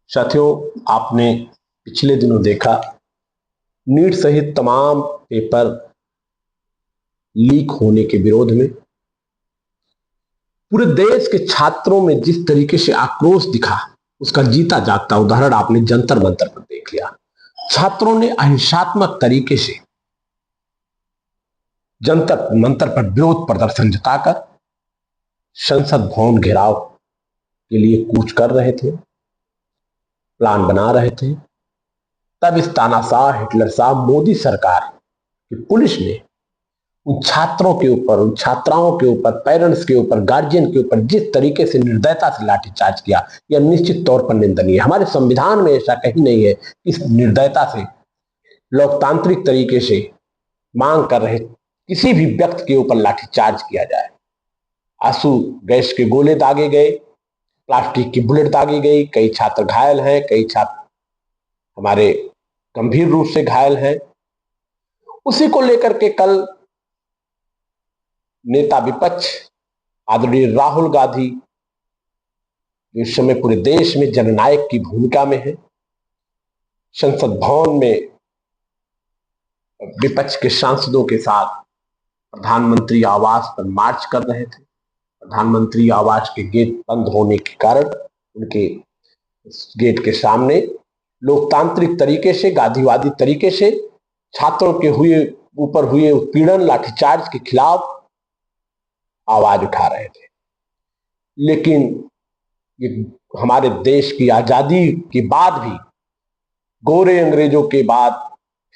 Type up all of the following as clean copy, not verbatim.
साथियों, आपने पिछले दिनों देखा नीट सहित तमाम पेपर लीक होने के विरोध में पूरे देश के छात्रों में जिस तरीके से आक्रोश दिखा, उसका जीता जागता उदाहरण आपने जंतर मंतर पर देख लिया। छात्रों ने अहिंसात्मक तरीके से जंतर मंतर पर विरोध प्रदर्शन जताकर संसद भवन घेराव के लिए कूच कर रहे थे, प्लान बना रहे थे। तब इस तानाशाह हिटलर साहब मोदी सरकार की पुलिस ने उन छात्रों के ऊपर, उन छात्राओं के ऊपर, पेरेंट्स के ऊपर, गार्जियन के ऊपर जिस तरीके से निर्दयता से लाठीचार्ज किया, यह निश्चित तौर पर निंदनीय है। हमारे संविधान में ऐसा कहीं नहीं है कि इस निर्दयता से लोकतांत्रिक तरीके से मांग कर रहे किसी भी व्यक्ति के ऊपर लाठीचार्ज किया जाए। आंसू गैस के गोले दागे गए, प्लास्टिक की बुलेट दागी गई, कई छात्र घायल हैं, कई छात्र हमारे गंभीर रूप से घायल हैं। उसी को लेकर के कल नेता विपक्ष आदरणीय राहुल गांधी, जो इस समय पूरे देश में जननायक की भूमिका में है, संसद भवन में विपक्ष के सांसदों के साथ प्रधानमंत्री आवास पर मार्च कर रहे थे। प्रधानमंत्री आवास के गेट बंद होने के कारण उनके गेट के सामने लोकतांत्रिक तरीके से, गांधीवादी तरीके से छात्रों के ऊपर हुए उत्पीड़न, लाठीचार्ज के खिलाफ आवाज उठा रहे थे। लेकिन ये हमारे देश की आजादी के बाद भी गोरे अंग्रेजों के बाद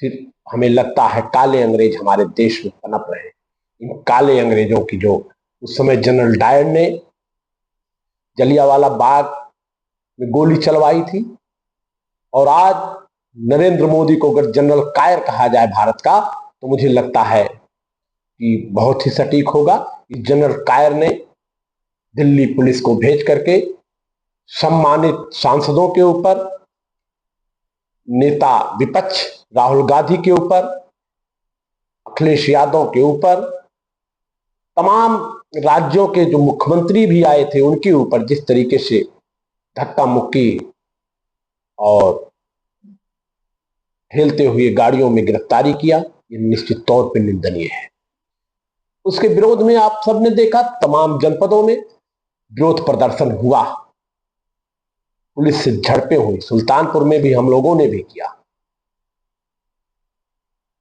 फिर हमें लगता है काले अंग्रेज हमारे देश में पनप रहे हैं। इन काले अंग्रेजों की जो उस समय जनरल डायर ने जलियांवाला बाग में गोली चलवाई थी, और आज नरेंद्र मोदी को अगर जनरल कायर कहा जाए भारत का, तो मुझे लगता है कि बहुत ही सटीक होगा। इस जनरल कायर ने दिल्ली पुलिस को भेज करके सम्मानित सांसदों के ऊपर, नेता विपक्ष राहुल गांधी के ऊपर, अखिलेश यादव के ऊपर, तमाम राज्यों के जो मुख्यमंत्री भी आए थे उनके ऊपर जिस तरीके से धक्का मुक्की और ठेलते हुए गाड़ियों में गिरफ्तारी किया, ये निश्चित तौर पर निंदनीय है। उसके विरोध में आप सबने देखा तमाम जनपदों में विरोध प्रदर्शन हुआ, पुलिस से झड़पें हुई। सुल्तानपुर में भी हम लोगों ने भी किया।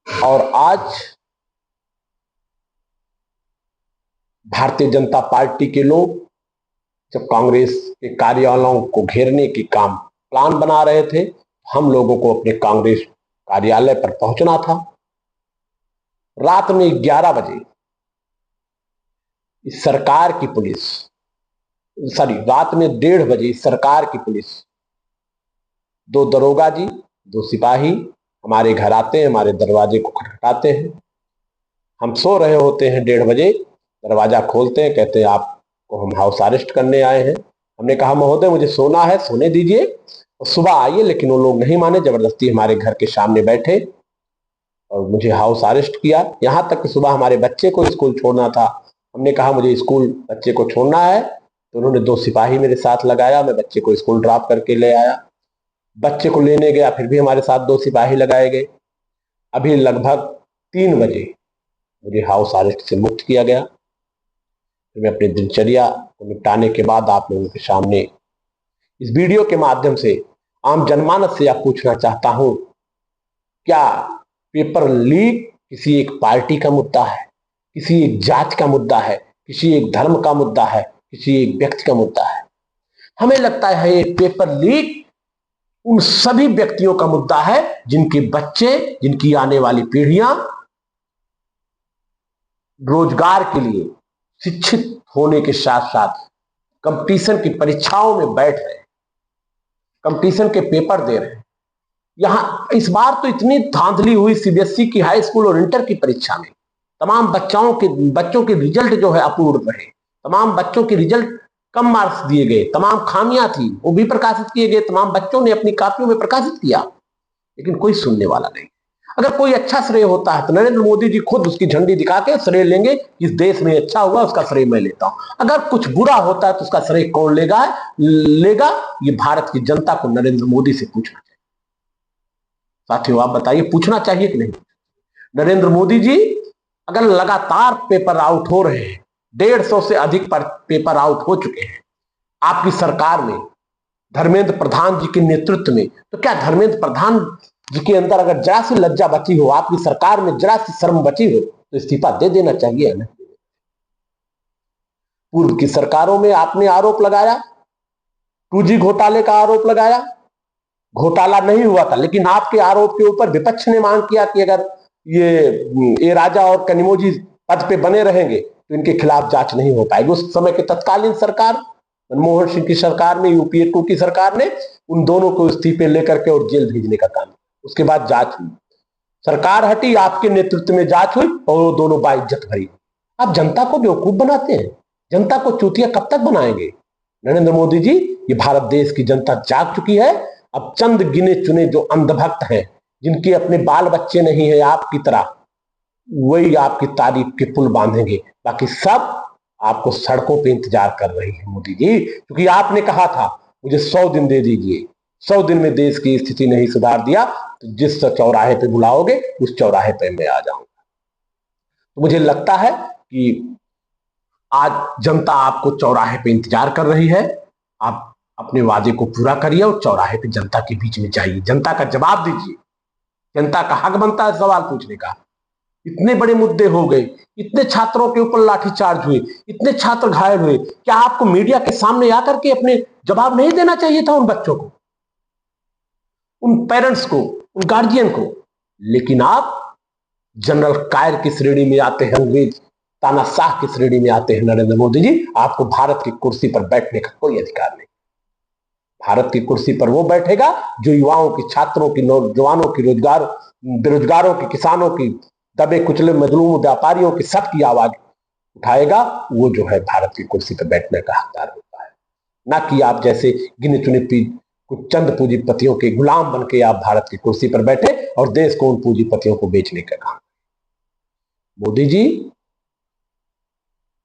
और आज भारतीय जनता पार्टी के लोग जब कांग्रेस के कार्यालयों को घेरने की काम प्लान बना रहे थे, हम लोगों को अपने कांग्रेस कार्यालय पर पहुंचना था। रात में 11 बजे इस सरकार की पुलिस, रात में 1:30 बजे सरकार की पुलिस, 2 दरोगा जी, 2 सिपाही हमारे घर आते हैं, हमारे दरवाजे को खटखटाते हैं। हम सो रहे होते हैं, 1:30 बजे दरवाजा खोलते हैं, कहते हैं आपको हम हाउस अरेस्ट करने आए हैं। हमने कहा महोदय मुझे सोना है, सोने दीजिए और सुबह आइए, लेकिन वो लोग नहीं माने, जबरदस्ती हमारे घर के सामने बैठे और मुझे हाउस अरेस्ट किया। यहां तक कि सुबह हमारे बच्चे को स्कूल छोड़ना था, हमने कहा मुझे स्कूल बच्चे को छोड़ना है, तो उन्होंने 2 सिपाही मेरे साथ लगाया, मैं बच्चे को स्कूल ड्रॉप करके ले आया। बच्चे को लेने गया, फिर भी हमारे साथ 2 सिपाही लगाए गए। अभी लगभग 3 बजे मुझे हाउस अरेस्ट से मुक्त किया गया। फिर मैं अपनी दिनचर्या को निपटाने के बाद आप लोगों के सामने इस वीडियो के माध्यम से आम जनमानस से आप पूछना चाहता हूं, क्या पेपर लीक किसी एक पार्टी का मुद्दा है, किसी एक जात का मुद्दा है, किसी एक धर्म का मुद्दा है, किसी एक व्यक्ति का मुद्दा है? हमें लगता है ये पेपर लीक उन सभी व्यक्तियों का मुद्दा है जिनके बच्चे, जिनकी आने वाली पीढ़ियां रोजगार के लिए शिक्षित होने के साथ साथ कंपटीशन की परीक्षाओं में बैठ रहे हैं, कंपटीशन के पेपर दे रहे हैं। यहां इस बार तो इतनी धांधली हुई सीबीएसई की हाई स्कूल और इंटर की परीक्षा में, तमाम बच्चों के रिजल्ट जो है अपूर्ण रहे, तमाम बच्चों के रिजल्ट कम मार्क्स दिए गए, तमाम खामियां थी वो भी प्रकाशित किए गए, तमाम बच्चों ने अपनी कॉपियों में प्रकाशित किया, लेकिन कोई सुनने वाला नहीं। अगर कोई अच्छा श्रेय होता है तो नरेंद्र मोदी जी खुद उसकी झंडी दिखा के श्रेय लेंगे, इस देश में अच्छा हुआ उसका श्रेय मैं लेता हूं। अगर कुछ बुरा होता है तो उसका श्रेय कौन लेगा? ये भारत की जनता को नरेंद्र मोदी से पूछना चाहिए। साथियों आप बताइए, पूछना चाहिए कि नहीं? नरेंद्र मोदी जी अगर लगातार पेपर आउट हो रहे हैं, 150 से अधिक पेपर आउट हो चुके हैं आपकी सरकार में, धर्मेंद्र प्रधान जी के नेतृत्व में, तो क्या धर्मेंद्र प्रधान जी के अंदर अगर जरा सी लज्जा बची हो, आपकी सरकार में जरा सी शर्म बची हो, तो इस्तीफा दे देना चाहिए ना। पूर्व की सरकारों में आपने आरोप लगाया, 2G घोटाले का आरोप लगाया, घोटाला नहीं हुआ था, लेकिन आपके आरोप के ऊपर विपक्ष ने मांग किया कि अगर ये राजा और कनिमोझी पद पे बने रहेंगे तो इनके खिलाफ जांच नहीं हो पाएगी। उस समय की तत्कालीन सरकार, मनमोहन सिंह की सरकार ने, यूपीए 2 की सरकार ने उन दोनों को इस्तीफे लेकर के और जेल भेजने का काम। उसके बाद जांच हुई, सरकार हटी, आपके नेतृत्व में जांच हुई और वो दोनों बाइज्जत भरी। आप जनता को बेवकूफ बनाते हैं, जनता को चूतिया कब तक बनाएंगे? नरेंद्र मोदी जी, ये भारत देश की जनता जाग चुकी है। अब चंद गिने चुने जो अंधभक्त हैं, जिनके अपने बाल बच्चे नहीं है आपकी तरह, वही आपकी तारीफ के पुल बांधेंगे, बाकी सब आपको सड़कों पे इंतजार कर रही है मोदी जी। क्योंकि आपने कहा था मुझे 100 दिन दे दीजिए, 100 दिन में देश की स्थिति नहीं सुधार दिया तो जिस चौराहे पे बुलाओगे उस चौराहे पे मैं आ जाऊंगा। तो मुझे लगता है कि आज जनता आपको चौराहे पे इंतजार कर रही है। आप अपने वादे को पूरा करिए और चौराहे पे जनता के बीच में जाइए, जनता का जवाब दीजिए। जनता का हक बनता है सवाल पूछने का। इतने बड़े मुद्दे हो गए, इतने छात्रों के ऊपर लाठीचार्ज हुए, इतने छात्र घायल हुए, क्या आपको मीडिया के सामने आकर के अपने जवाब नहीं देना चाहिए था उन बच्चों को, उन पेरेंट्स को, उन गार्जियन को? लेकिन आप जनरल कायर की श्रेणी में आते हैं, अंग्रेज तानाशाह की श्रेणी में आते हैं। नरेंद्र मोदी जी, आपको भारत की कुर्सी पर बैठने का कोई अधिकार नहीं। भारत की कुर्सी पर वो बैठेगा जो युवाओं की, छात्रों की, नौजवानों की, रोजगार, बेरोजगारों की, किसानों की, दबे कुचले मजलूम व्यापारियों की सबकी आवाज उठाएगा। वो जो है भारत की कुर्सी पर बैठने का हकदार होता है, ना कि आप जैसे गिने चुने कुछ चंद पूंजीपतियों के गुलाम बन के आप भारत की कुर्सी पर बैठे और देश को उन पूंजीपतियों को बेचने का काम। मोदी जी,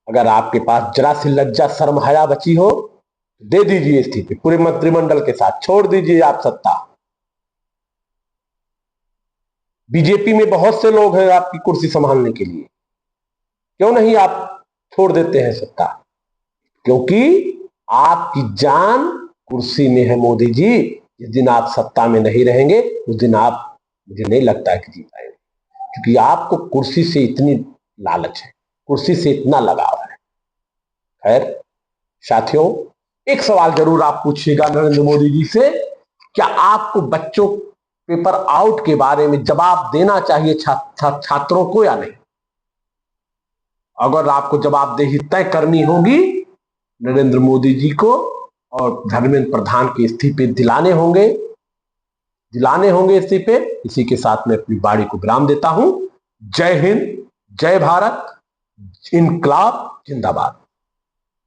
अगर आपके पास जरा सी लज्जा शर्म हया बची हो, दे दीजिए इस्तीफे, पूरे मंत्रिमंडल के साथ छोड़ दीजिए आप सत्ता। बीजेपी में बहुत से लोग हैं आपकी कुर्सी संभालने के लिए, क्यों नहीं आप छोड़ देते हैं सत्ता? क्योंकि आपकी जान कुर्सी में है मोदी जी। जिस दिन आप सत्ता में नहीं रहेंगे उस दिन आप, मुझे नहीं लगता है कि जी पाएंगे, क्योंकि आपको कुर्सी से इतनी लालच है, कुर्सी से इतना लगाव है। खैर साथियों, एक सवाल जरूर आप पूछिएगा नरेंद्र मोदी जी से, क्या आपको बच्चों पेपर आउट के बारे में जवाब देना चाहिए छात्रों को या नहीं? अगर आपको जवाबदेही तय करनी होगी, नरेंद्र मोदी जी को और धर्मेंद्र प्रधान के इस्तीफे दिलाने होंगे इस्तीफे। इसी के साथ मैं अपनी वाणी को विराम देता हूं। जय हिंद, जय भारत, इनकलाब जिंदाबाद।